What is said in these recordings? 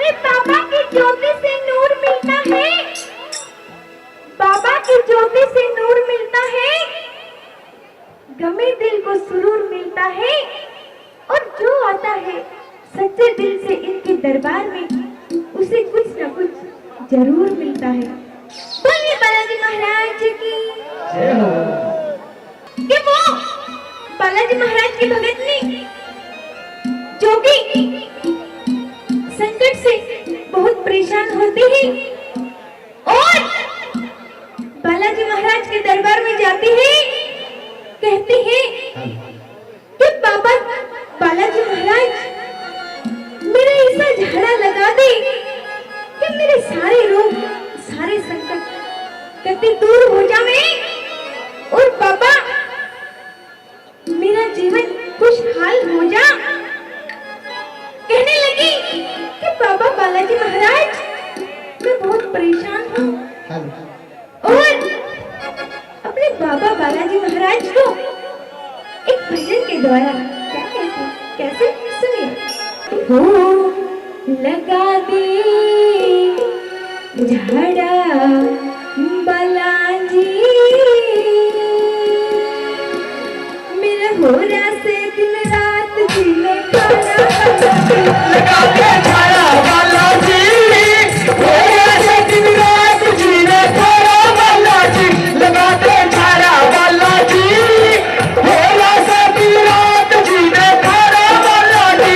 अरे बाबा की ज्योति से नूर मिलता है, बाबा की ज्योति से नूर मिलता है, गमे दिल को सुरूर मिलता है। और जो आता है सच्चे दिल से इनके दरबार में, उसे कुछ न कुछ जरूर मिलता है। बोलिए बालाजी महाराज की जय हो। कि वो बालाजी महाराज की भगतनी जो कि संकट से बहुत परेशान होती है और बालाजी महाराज के दरबार में जाती है, कहती है कि बाबा बालाजी महाराज मेरा ऐसा झाड़ा लगा दे कि मेरे सारे रोग सारे संकट कहते दूर हो जावे और बाबा मेरा जीवन खुशहाल हो जा। कहने लगी कि बाबा बालाजी महाराज मैं बहुत परेशान हूँ और अपने बाबा बालाजी महाराज को एक भजन के द्वारा क्या कहते हैं, कैसे सुनिए। हो लगा दे झाड़ा बालाजी मेरा हो रहा से दिन रात जीने खाना लगा के झाड़ा बालाजी, हो रहा से दिन रात जीने खाना बालाजी। लगा के झाड़ा बालाजी, हो रहा से दिन रात जीने खाना बालाजी।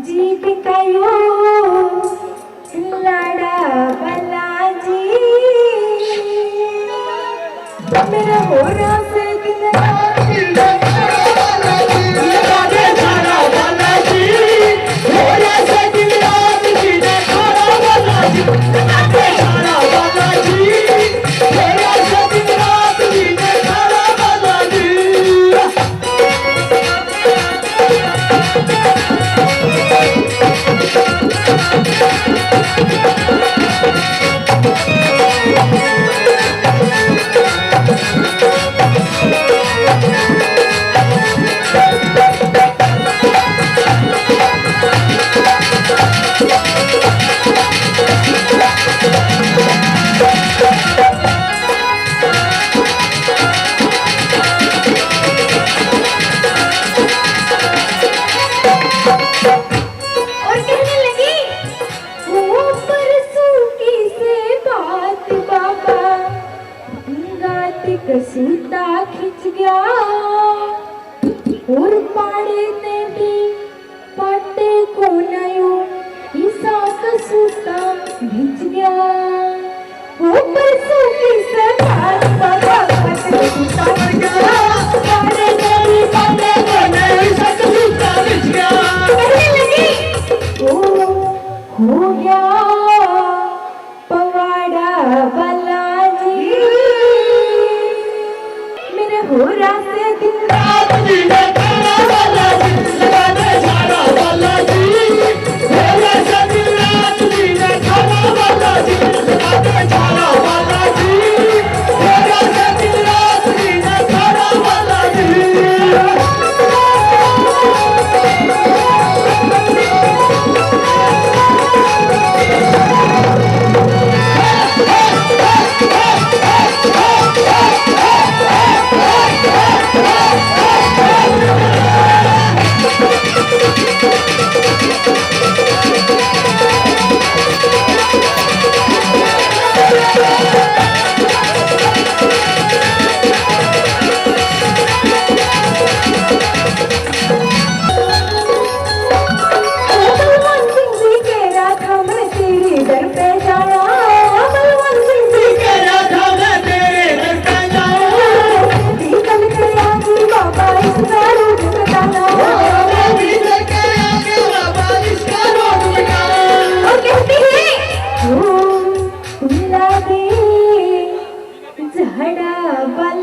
जीत कयो लाड़ा बालाजी मेरा हो रहा से दिन रात लगा दे झाड़ा वाला जी हो ऐसे दिन रात जीने खाना वाला जी लगा दे झाड़ा वाला जी हो ऐसे दिन रात जीने खाना वाला जी और कहने लगी वो परसों की से बात बाबा रात कसूता खिंच गया और पाड़े ने भी पाटे को नयो ईसा कसूता खिंच गया वो परसों की से बात बाबा रात कसूता खिंच गया पाड़े ने भी पाटे को नयो ईसा कसूता खिंच गया कहने लगी हो गया पवाड़ा वाला जी मेरे हो रहा से दिन रात जीने खाना वाला जी लगा दे झाड़ा वाला जी हो ऐसे दिन रात जीने खाना वाला जी लगा दे झाड़ा वाला जी हो ऐसे दिन रात जीने खाना वाला जी बलवान सिंह जी कह रहा था मैं तेरे दर पे जाया बलवान सिंह जी तेरा था मैं तेरे घर पे जाऊं निकल कर आगी बाबा इसका रूप बताना मैं भी लेके आके बाबा इसका रोड मिटाऊं और कहती है ओ मिला दे झाड़ा वाला